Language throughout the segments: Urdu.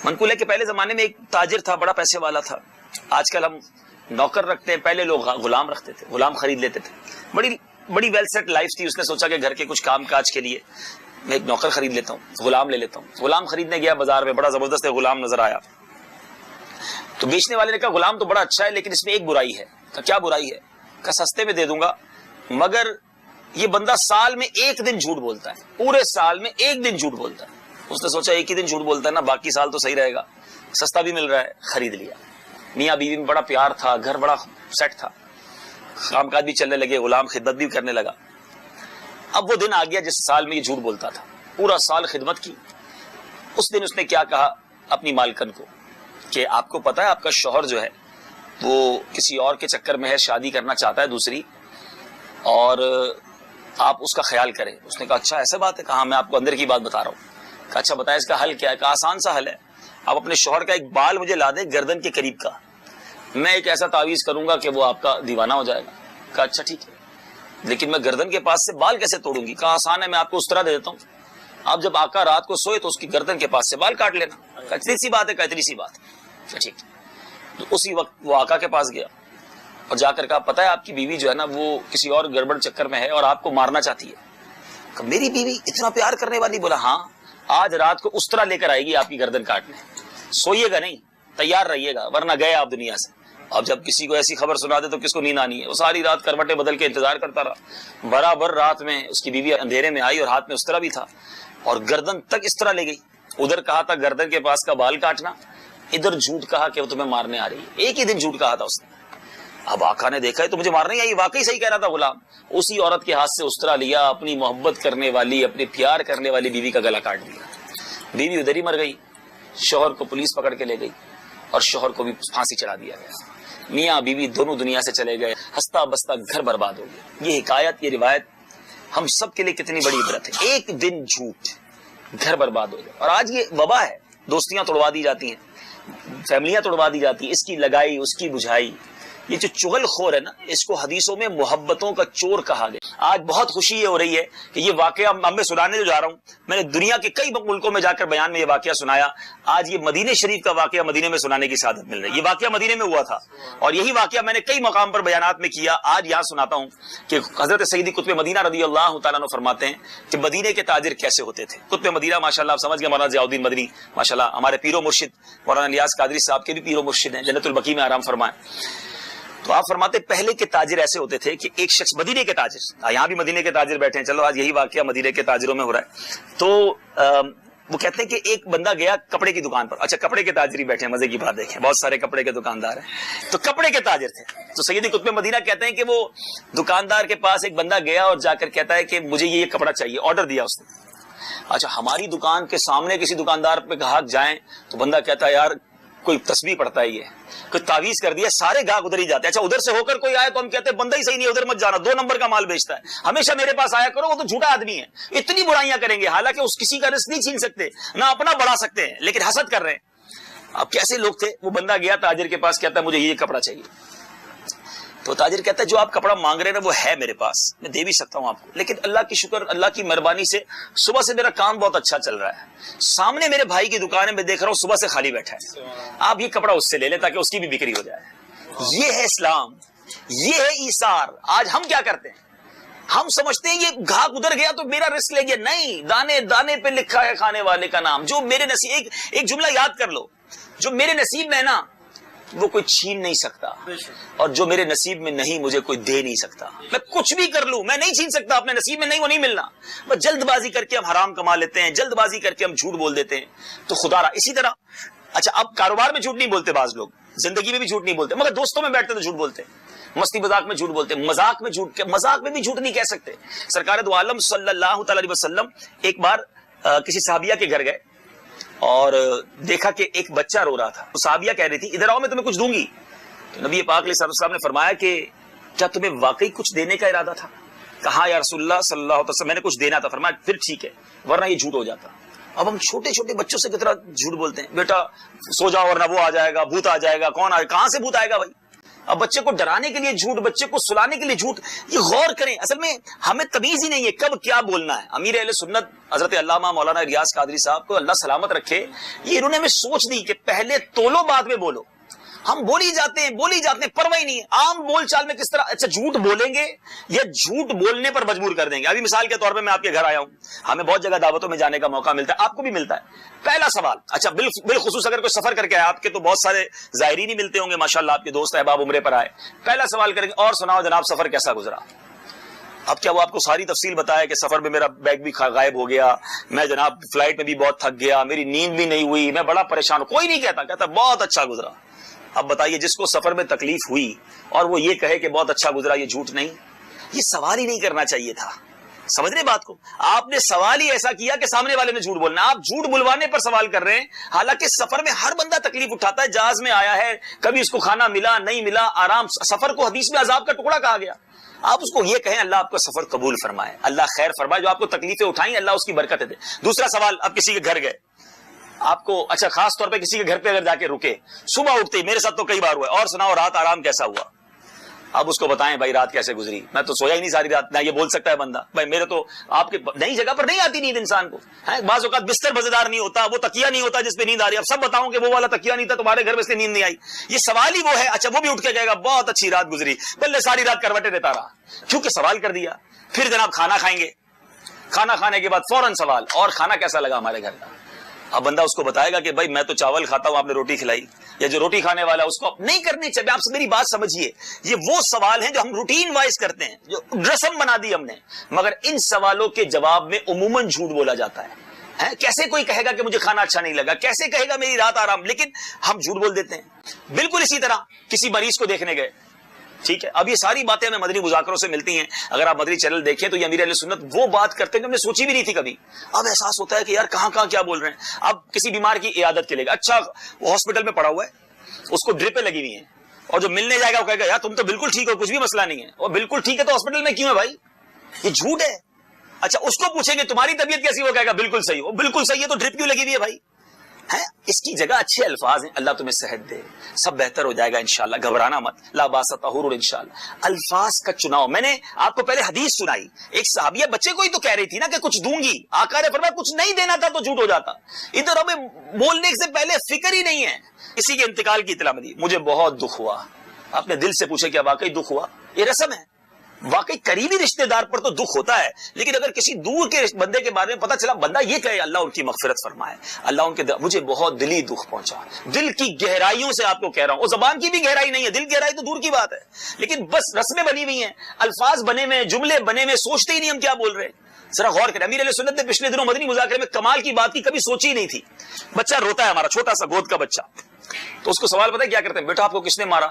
منقول ہے کہ پہلے زمانے میں ایک تاجر تھا، بڑا پیسے والا تھا. آج کل ہم نوکر رکھتے ہیں، پہلے لوگ غلام رکھتے تھے، غلام خرید لیتے تھے. بڑی ویل سیٹ لائف تھی. اس نے سوچا کہ گھر کے کچھ کام کاج کے لیے میں ایک نوکر خرید لیتا ہوں، غلام لے لیتا ہوں. غلام خریدنے گیا بازار میں، بڑا زبردست غلام نظر آیا. تو بیچنے والے نے کہا غلام تو بڑا اچھا ہے لیکن اس میں ایک برائی ہے. کیا برائی ہے؟ کہ سستے میں دے دوں گا مگر یہ بندہ سال میں ایک دن جھوٹ بولتا ہے، پورے سال میں ایک دن جھوٹ بولتا ہے. اس نے سوچا ایک ہی دن جھوٹ بولتا ہے نا، باقی سال تو صحیح رہے گا، سستا بھی مل رہا ہے. خرید لیا. میاں بیوی میں بڑا پیار تھا، گھر بڑا سیٹ تھا، کام کاج بھی چلنے لگے، غلام خدمت بھی کرنے لگا. اب وہ دن آ گیا جس سال میں یہ جھوٹ بولتا تھا. پورا سال خدمت کی. اس دن اس نے کیا کہا اپنی مالکن کو کہ آپ کو پتا ہے آپ کا شوہر جو ہے وہ کسی اور کے چکر میں ہے، شادی کرنا چاہتا ہے دوسری، اور آپ اس کا خیال کریں. اس نے کہا اچھا ایسا بات ہے؟ کہا میں آپ کو اندر کی بات بتا رہا ہوں. کہا اچھا بتائیں اس کا حل کیا ہے؟ کہا آسان سا حل ہے، آپ اپنے شوہر کا ایک بال مجھے لا دیں گردن کے قریب کا، میں ایک ایسا تعویذ کروں گا کہ وہ آپ کا دیوانہ ہو جائے گا. کہا اچھا ٹھیک ہے لیکن میں گردن کے پاس سے بال کیسے توڑوں گی؟ کہا آسان ہے، میں آپ کو اس طرح دے دیتا ہوں، آپ جب آقا رات کو سوئے تو اس کی گردن کے پاس سے بال کاٹ لینا. کہا اتنی سی بات ہے؟ کہا اتنی سی بات ہے. ٹھیک. تو اسی وقت وہ آقا کے پاس گیا اور جا کر کہا پتا ہے آپ کی بیوی جو ہے نا وہ کسی اور گڑبڑ چکر میں ہے اور آپ کو مارنا چاہتی ہے. کہ میری بیوی اتنا پیار کرنے والی؟ بولا ہاں، آج رات کو اس طرح لے کر آئے گی آپ کی گردن کاٹنے. سوئیے گا نہیں، تیار رہیے گا ورنہ گئے آپ دنیا سے. اب جب کسی کو ایسی خبر سنا دے تو کس کو نیند آنی ہے؟ وہ ساری رات کروٹیں بدل کے انتظار کرتا رہا. برابر رات میں اس کی بیوی اندھیرے میں آئی اور ہاتھ میں اس طرح بھی تھا اور گردن تک اس طرح لے گئی. ادھر کہا تھا گردن کے پاس کا بال کاٹنا، ادھر جھوٹ کہا کہ وہ تمہیں مارنے آ رہی ہے. ایک ہی دن جھوٹ کہا تھا اس نے. اب آقا نے دیکھا ہے تو مجھے مارنے آئی، واقعی صحیح کہہ رہا تھا غلام. اسی عورت کے ہاتھ سے اس طرح لیا، اپنی محبت کرنے والی، اپنے پیار کرنے والی بیوی کا گلا کاٹ دیا. بیوی ادھر ہی مر گئی. شوہر کو پولیس پکڑ کے لے گئی اور شوہر کو بھی پھانسی چڑھا دیا گیا. میاں بیوی دونوں دنیا سے چلے گئے، ہنستا بستا گھر برباد ہو گیا. یہ حکایت، یہ روایت ہم سب کے لیے کتنی بڑی عبرت ہے. ایک دن جھوٹ، گھر برباد ہو گیا. اور آج یہ وبا ہے، دوستیاں توڑوا دی جاتی ہیں، فیملیاں توڑوا دی جاتی ہیں، اس کی لگائی اس کی بجھائی. یہ جو چغل خور ہے نا، اس کو حدیثوں میں محبتوں کا چور کہا گیا. آج بہت خوشی یہ ہو رہی ہے کہ یہ واقعہ میں سنانے جو جا رہا ہوں، میں نے دنیا کے کئی ملکوں میں جا کر بیان میں یہ واقعہ سنایا. آج یہ مدینے شریف کا واقعہ مدینے میں سنانے کی سعادت مل رہی ہے. یہ واقعہ مدینے میں ہوا تھا اور یہی واقعہ میں نے کئی مقام پر بیانات میں کیا. آج یہاں سناتا ہوں کہ حضرت سیدی قطب مدینہ رضی اللہ تعالیٰ عنہ فرماتے ہیں کہ مدینے کے تاجر کیسے ہوتے تھے. قطب مدینہ ماشاءاللہ آپ سمجھ گئے، مولانا ضیاء الدین مدنی ماشاءاللہ ہمارے پیر و مرشد مولانا الیاس قادری صاحب کے بھی پیر و مرشد ہیں، جنت البقیع میں آرام فرمائیں. تو آپ فرماتے پہلے کے تاجر ایسے ہوتے تھے کہ ایک شخص، مدینے کے تاجر، یہاں بھی مدینے کے تاجر بیٹھے ہیں، چلو آج یہی واقعہ مدینے کے تاجروں میں ہو رہا ہے. تو وہ کہتے ہیں کہ ایک بندہ گیا کپڑے کی دکان پر. اچھا کپڑے کے تاجر ہی بیٹھے ہیں، مزے کی بات دیکھیں، بہت سارے کپڑے کے دکاندار ہیں. تو کپڑے کے تاجر تھے. تو سیدی قطب مدینہ کہتے ہیں کہ وہ دکاندار کے پاس ایک بندہ گیا اور جا کر کہتا ہے کہ مجھے یہ کپڑا چاہیے. آرڈر دیا اس نے. اچھا ہماری دکان کے سامنے کسی دکاندار پہ گاہک جائیں تو بندہ کہتا ہے یار کوئی تسبیح پڑھتا ہے، یہ کوئی تعویذ کر دیا، سارے گاہک ادھر ہی جاتے ہیں. اچھا ادھر سے ہو کر کوئی آئے تو ہم کہتے ہیں بندہ ہی صحیح نہیں، ادھر مت جانا، 2 نمبر کا مال بیچتا ہے، ہمیشہ میرے پاس آیا کرو، وہ تو جھوٹا آدمی ہے. اتنی برائیاں کریں گے، حالانکہ اس کسی کا رزق نہیں چھین سکتے، نہ اپنا بڑھا سکتے ہیں، لیکن حسد کر رہے ہیں. اب کیسے لوگ تھے؟ وہ بندہ گیا تاجر کے پاس، کہتا ہے مجھے یہ کپڑا چاہیے. تو تاجر کہتا ہے جو آپ کپڑا مانگ رہے ہیں نا وہ ہے میرے پاس، میں دے بھی سکتا ہوں آپ کو، لیکن اللہ کی شکر، اللہ کی مہربانی سے صبح سے میرا کام بہت اچھا چل رہا ہے. سامنے میرے بھائی کی دکان ہے، میں دیکھ رہا ہوں صبح سے خالی بیٹھا ہے، آپ یہ کپڑا اس سے لے لیں تاکہ اس کی بھی بکری ہو جائے. یہ ہے اسلام، یہ ہے ایثار. آج ہم کیا کرتے ہیں؟ ہم سمجھتے ہیں یہ گاہک ادھر گیا تو میرا رزق لے گیا. نہیں، دانے دانے پہ لکھا ہے کھانے والے کا نام. جو میرے نصیب، ایک جملہ یاد کر لو، جو میرے نصیب میں ہے نا وہ کوئی چھین نہیں سکتا، اور جو میرے نصیب میں نہیں مجھے کوئی دے نہیں سکتا. میں کچھ بھی کر لوں میں نہیں چھین سکتا، اپنے نصیب میں نہیں، وہ نہیں ملنا. بس جلد بازی کر کے ہم حرام کما لیتے ہیں، جلد بازی کر کے ہم جھوٹ بول دیتے ہیں. تو خدا را اسی طرح. اچھا اب کاروبار میں جھوٹ نہیں بولتے بعض لوگ، زندگی میں بھی جھوٹ نہیں بولتے، مگر دوستوں میں بیٹھتے تو جھوٹ بولتے، مستی مذاق میں جھوٹ بولتے، مذاق میں جھوٹ، مذاق میں بھی جھوٹ نہیں کہہ سکتے. سرکار دو عالم صلی اللہ تعالی علیہ وسلم ایک بار کسی صحابیہ کے گھر گئے اور دیکھا کہ ایک بچہ رو رہا تھا. صحابیہ کہہ رہی تھی ادھر آؤ میں تمہیں کچھ دوں گی. تو نبی پاک علیہ السلام نے فرمایا کہ کیا تمہیں واقعی کچھ دینے کا ارادہ تھا؟ کہا یا رسول اللہ صلی اللہ علیہ وسلم میں نے کچھ دینا تھا. فرمایا پھر ٹھیک ہے، ورنہ یہ جھوٹ ہو جاتا. اب ہم چھوٹے چھوٹے بچوں سے کتنا جھوٹ بولتے ہیں، بیٹا سو جاؤ ورنہ وہ آ جائے گا، بھوت آ جائے گا. کون آئے؟ کہاں سے بھوت آئے گا بھائی؟ اب بچے کو ڈرانے کے لیے جھوٹ، بچے کو سلانے کے لیے جھوٹ. یہ غور کریں، اصل میں ہمیں تمیز ہی نہیں ہے کب کیا بولنا ہے. امیر اہل سنت حضرت علامہ مولانا ریاض قادری صاحب کو اللہ سلامت رکھے، یہ انہوں نے ہمیں سوچ دی کہ پہلے تولو بعد میں بولو. ہم بولی جاتے ہیں پرواہ ہی نہیں ہے. عام بول چال میں کس طرح اچھا جھوٹ بولیں گے یا جھوٹ بولنے پر مجبور کر دیں گے. ابھی مثال کے طور پہ میں آپ کے گھر آیا ہوں، ہمیں بہت جگہ دعوتوں میں جانے کا موقع ملتا ہے، آپ کو بھی ملتا ہے. پہلا سوال، اچھا بالخصوص اگر کوئی سفر کر کے آئے، آپ کے تو بہت سارے زائرین ہی ملتے ہوں گے ماشاءاللہ، آپ کے دوست احباب عمرے پر آئے، پہلا سوال کریں گے اور سناؤ جناب سفر کیسا گزرا. اب کیا وہ آپ کو ساری تفصیل بتایا کہ سفر میں میرا بیگ بھی غائب ہو گیا، میں جناب فلائٹ میں بھی بہت تھک گیا، میری نیند بھی نہیں ہوئی، میں بڑا پریشان ہوں؟ کوئی نہیں کہتا بہت اچھا گزرا. اب بتائیے جس کو سفر میں تکلیف ہوئی اور وہ یہ کہے کہ بہت اچھا گزرا، یہ جھوٹ نہیں؟ یہ سوال ہی نہیں کرنا چاہیے تھا. سمجھ رہے بات کو؟ آپ نے سوال ہی ایسا کیا کہ سامنے والے نے جھوٹ بولنا. آپ جھوٹ بلوانے پر سوال کر رہے ہیں، حالانکہ سفر میں ہر بندہ تکلیف اٹھاتا ہے. جہاز میں آیا ہے، کبھی اس کو کھانا ملا نہیں ملا، آرام. سفر کو حدیث میں عذاب کا ٹکڑا کہا گیا. آپ اس کو یہ کہیں اللہ آپ کا سفر قبول فرمائے، اللہ خیر فرمائے، جو آپ کو تکلیفیں اٹھائیں اللہ اس کی برکت دے. دوسرا سوال، اب کسی کے گھر گئے، آپ کو اچھا خاص طور پہ کسی کے گھر پہ اگر جا کے رکے، صبح اٹھتے ہی، میرے ساتھ تو کئی بار ہوا ہے، اور سناؤ رات آرام کیسا ہوا. اب اس کو بتائیں بھائی رات کیسے گزری، میں تو سویا ہی نہیں ساری رات. نہ یہ بول سکتا ہے بندہ بھائی میرے تو آپ کے نئی جگہ پر نہیں آتی نیند انسان کو. بعض اوقات بستر مزیدار نہیں ہوتا، وہ تکیہ نہیں ہوتا جس پہ نیند آ رہی ہے. اب سب بتاؤں کہ وہ والا تکیہ نہیں تھا تمہارے گھر میں، اس لیے نیند نہیں آئی. یہ سوال ہی وہ ہے. اچھا وہ بھی اٹھ کے کہے گا بہت اچھی رات گزری، بلے ساری رات کروٹیں دیتا رہا، کیونکہ سوال کر دیا. پھر جناب کھانا کھائیں گے، کھانا کھانے کے بعد فوراً سوال، اور کھانا کیسا لگا ہمارے گھر کا. اب بندہ اس کو بتائے گا کہ بھائی میں تو چاول کھاتا ہوں، آپ نے روٹی کھلائی. یا جو روٹی کھانے والا اس کو نہیں کرنی چاہیے. آپ سے میری بات سمجھیے، یہ وہ سوال ہیں جو ہم روٹین وائز کرتے ہیں، جو رسم بنا دی ہم نے. مگر ان سوالوں کے جواب میں عموماً جھوٹ بولا جاتا ہے. کیسے کوئی کہے گا کہ مجھے کھانا اچھا نہیں لگا، کیسے کہے گا میری رات آرام، لیکن ہم جھوٹ بول دیتے ہیں. بالکل اسی طرح کسی مریض کو دیکھنے گئے، ٹھیک ہے. اب یہ ساری باتیں ہمیں مدنی مذاکروں سے ملتی ہیں. اگر آپ مدنی چینل دیکھیں تو یہ امیر اہل سنت وہ بات کرتے ہیں جو ہم نے سوچی بھی نہیں تھی کبھی. اب احساس ہوتا ہے کہ یار کہاں کیا بول رہے ہیں. اب کسی بیمار کی عیادت کے لیے، اچھا وہ ہاسپٹل میں پڑا ہوا ہے، اس کو ڈرپیں لگی ہوئی ہیں، اور جو ملنے جائے گا وہ کہے گا یار تم تو بالکل ٹھیک ہو، کچھ بھی مسئلہ نہیں ہے. اور بالکل ٹھیک ہے تو ہاسپٹل میں کیوں ہے بھائی؟ یہ جھوٹ ہے. اچھا اس کو پوچھیں گے تمہاری طبیعت کیسی، وہ کہے گا بالکل صحیح. وہ بالکل صحیح ہے تو ڈرپ کیوں لگی ہوئی ہے بھائی؟ اس کی جگہ اچھے الفاظ ہیں، اللہ تمہیں صحت دے، سب بہتر ہو جائے گا انشاءاللہ، گھبرانا مت، لا باس طہور انشاءاللہ. الفاظ کا چناؤ. میں نے آپ کو پہلے حدیث سنائی، ایک صحابیہ بچے کو ہی تو کہہ رہی تھی نا کہ کچھ دوں گی، آقا نے فرمایا کچھ نہیں دینا تھا تو جھوٹ ہو جاتا. ادھر ہمیں بولنے سے پہلے فکر ہی نہیں ہے. کسی کے انتقال کی اطلاع ملی، مجھے بہت دکھ ہوا. اپنے دل سے پوچھے کیا واقعی دکھ ہوا؟ یہ رسم ہے. واقعی قریبی رشتہ دار پر تو دکھ ہوتا ہے، لیکن اگر کسی دور کے بندے کے بارے میں پتا چلا، بندہ یہ کہے اللہ ان کی مغفرت فرمائے، اللہ ان کے مجھے بہت دلی دکھ پہنچا، دل کی گہرائیوں سے آپ کو کہہ رہا ہوں. وہ زبان کی بھی گہرائی نہیں ہے، دل گہرائی تو دور کی بات ہے، لیکن بس رسمیں بنی ہوئی ہیں، الفاظ بنے ہوئے، جملے بنے ہوئے، سوچتے ہی نہیں ہم کیا بول رہے ہیں. ذرا غور کریں. امیر علیہ سنت نے پچھلے دنوں مدنی مذاکرے میں کمال کی بات کی، کبھی سوچی ہی نہیں تھی. بچہ روتا ہے ہمارا چھوٹا سا گود کا بچہ، تو اس کو سوال پتہ ہے کیا کرتے ہیں؟ بیٹا آپ کو کس نے مارا؟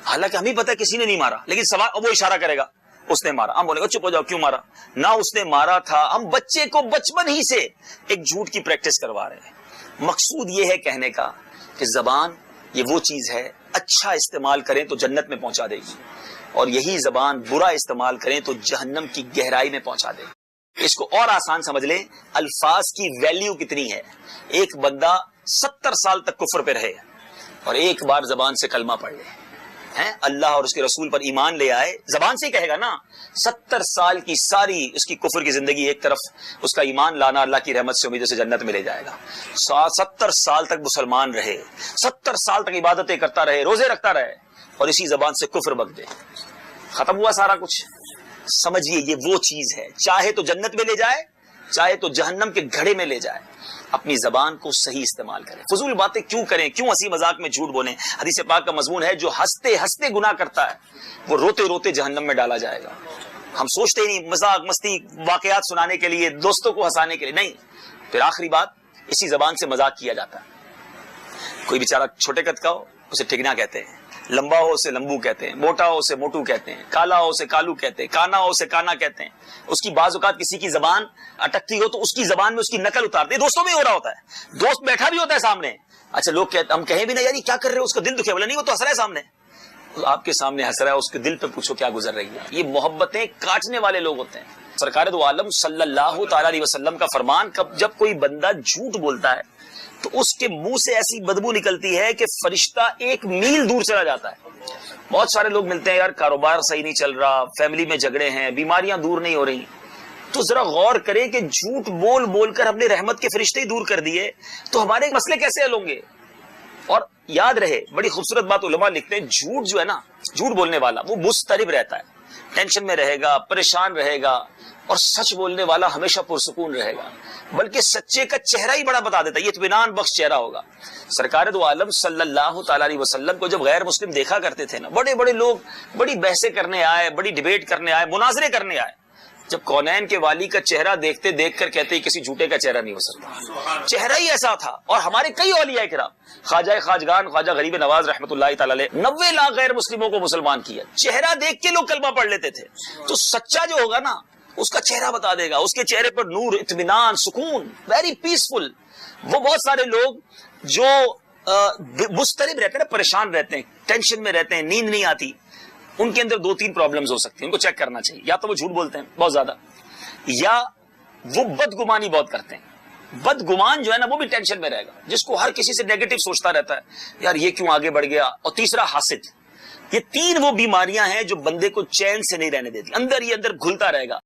حالانکہ ہمیں پتہ ہے کسی نے نہیں مارا، لیکن سوال وہ اشارہ کرے گا اس نے مارا. ہم بولے گا چپ ہو جاؤ، کیوں مارا؟ نہ اس نے مارا تھا. ہم بچے کو بچپن ہی سے ایک جھوٹ کی پریکٹس کروا رہے ہیں. مقصود یہ ہے کہنے کا کہ زبان یہ وہ چیز ہے، اچھا استعمال کریں تو جنت میں پہنچا دے گی، اور یہی زبان برا استعمال کریں تو جہنم کی گہرائی میں پہنچا دے گی. اس کو اور آسان سمجھ لیں، الفاظ کی ویلیو کتنی ہے. ایک بندہ 70 سال تک کفر پہ رہے اور ایک بار زبان سے کلمہ پڑھ لے، اللہ اور اس کے رسول پر ایمان لے آئے، زبان سے ہی کہے گا نا، 70 سال کی ساری اس کی کفر کی زندگی ایک طرف، اس کا ایمان لانا اللہ کی رحمت سے امید سے جنت میں لے جائے گا. 70 سال تک مسلمان رہے، 70 سال تک عبادتیں کرتا رہے، روزے رکھتا رہے، اور اسی زبان سے کفر بک دے، ختم ہوا سارا کچھ. سمجھیے یہ وہ چیز ہے، چاہے تو جنت میں لے جائے، چاہے تو جہنم کے گھڑے میں لے جائے. اپنی زبان کو صحیح استعمال کریں. فضول باتیں کیوں کریں، کیوں ہنسی مذاق میں جھوٹ بولیں. حدیث پاک کا مضمون ہے جو ہنستے ہنستے گناہ کرتا ہے وہ روتے روتے جہنم میں ڈالا جائے گا. ہم سوچتے ہی نہیں، مذاق مستی واقعات سنانے کے لیے، دوستوں کو ہنسانے کے لیے نہیں. پھر آخری بات، اسی زبان سے مذاق کیا جاتا ہے. کوئی بیچارہ چھوٹے قد کا ہو اسے ٹھگنا کہتے ہیں، لمبا ہو اسے لمبو کہتے ہیں، موٹا ہو اسے موٹو کہتے ہیں، کالا ہو اسے کالو کہتے ہیں، کانا ہو اسے کانا کہتے ہیں. اس کی بعض اوقات کسی کی زبان اٹکتی ہو تو اس کی زبان میں اس کی نقل اتارتے ہیں. دوستوں میں ہو رہا ہوتا ہے، دوست بیٹھا بھی ہوتا ہے سامنے، اچھا لوگ کہتے ہم کہیں بھی نہیں یار یہ کیا کر رہے ہو، اس کا دل دکھے، بولے نہیں وہ تو ہنس رہا ہے سامنے، آپ کے سامنے ہنس رہا ہے، اس کے دل پہ پوچھو کیا گزر رہی ہے. یہ محبتیں کاٹنے والے لوگ ہوتے ہیں. سرکار دو عالم صلی اللہ تعالی علیہ وسلم کا فرمان، جب کوئی بندہ جھوٹ بولتا ہے تو اس کے منہ سے ایسی بدبو نکلتی ہے کہ فرشتہ 1 میل دور چلا جاتا ہے. بہت سارے لوگ ملتے ہیں، یار کاروبار صحیح نہیں چل رہا، فیملی میں جھگڑے ہیں، بیماریاں دور نہیں ہو رہی، تو ذرا غور کریں کہ جھوٹ بول بول کر ہم نے رحمت کے فرشتے ہی دور کر دیے تو ہمارے مسئلے کیسے حل ہوں گے؟ اور یاد رہے، بڑی خوبصورت بات علماء لکھتے ہیں، جھوٹ جو ہے نا، جھوٹ بولنے والا وہ مضطرب رہتا ہے، ٹینشن میں رہے گا، پریشان رہے گا، اور سچ بولنے والا ہمیشہ پرسکون رہے گا، بلکہ سچے کا چہرہ ہی بڑا بتا دیتا ہے، یہ اطمینان بخش چہرہ ہوگا۔ سرکار دو عالم صلی اللہ تعالی علیہ وسلم کو جب غیر مسلم دیکھا کرتے تھے نا، بڑے بڑے لوگ بڑی بحثیں کرنے آئے، بڑی ڈیبیٹ کرنے آئے، مناظرے کرنے آئے، جب کونین کے والی کا چہرہ دیکھتے دیکھ کر کہتے کسی جھوٹے کا چہرہ نہیں ہو سکتا، چہرہ ہی ایسا تھا۔ اور ہمارے کئی اولیاء کرام، خواجہ خواجگان خواجہ غریب نواز رحمۃ اللہ تعالی علیہ 90 لاکھ غیر مسلموں کو مسلمان کیا، چہرہ دیکھ کے لوگ کلمہ پڑھ لیتے تھے۔ تو سچا جو ہوگا نا، اس کا چہرہ بتا دے گا، اس کے چہرے پر نور، اطمینان، سکون، ویری پیسفل۔ وہ بہت سارے لوگ جو مضطرب رہتے ہیں نا، پریشان رہتے ہیں، ٹینشن میں رہتے ہیں، نیند نہیں آتی، ان کے اندر 2-3 پرابلمز ہو سکتی ہیں، ان کو چیک کرنا چاہیے۔ یا تو وہ جھوٹ بولتے ہیں بہت زیادہ، یا وہ بدگمانی بہت کرتے ہیں۔ بدگمان جو ہے نا، وہ بھی ٹینشن میں رہے گا، جس کو ہر کسی سے نیگیٹو سوچتا رہتا ہے، یار یہ کیوں آگے بڑھ گیا۔ اور تیسرا حاسد۔ یہ 3 وہ بیماریاں ہیں جو بندے کو چین سے نہیں رہنے دیتی، اندر ہی اندر گھلتا رہے گا۔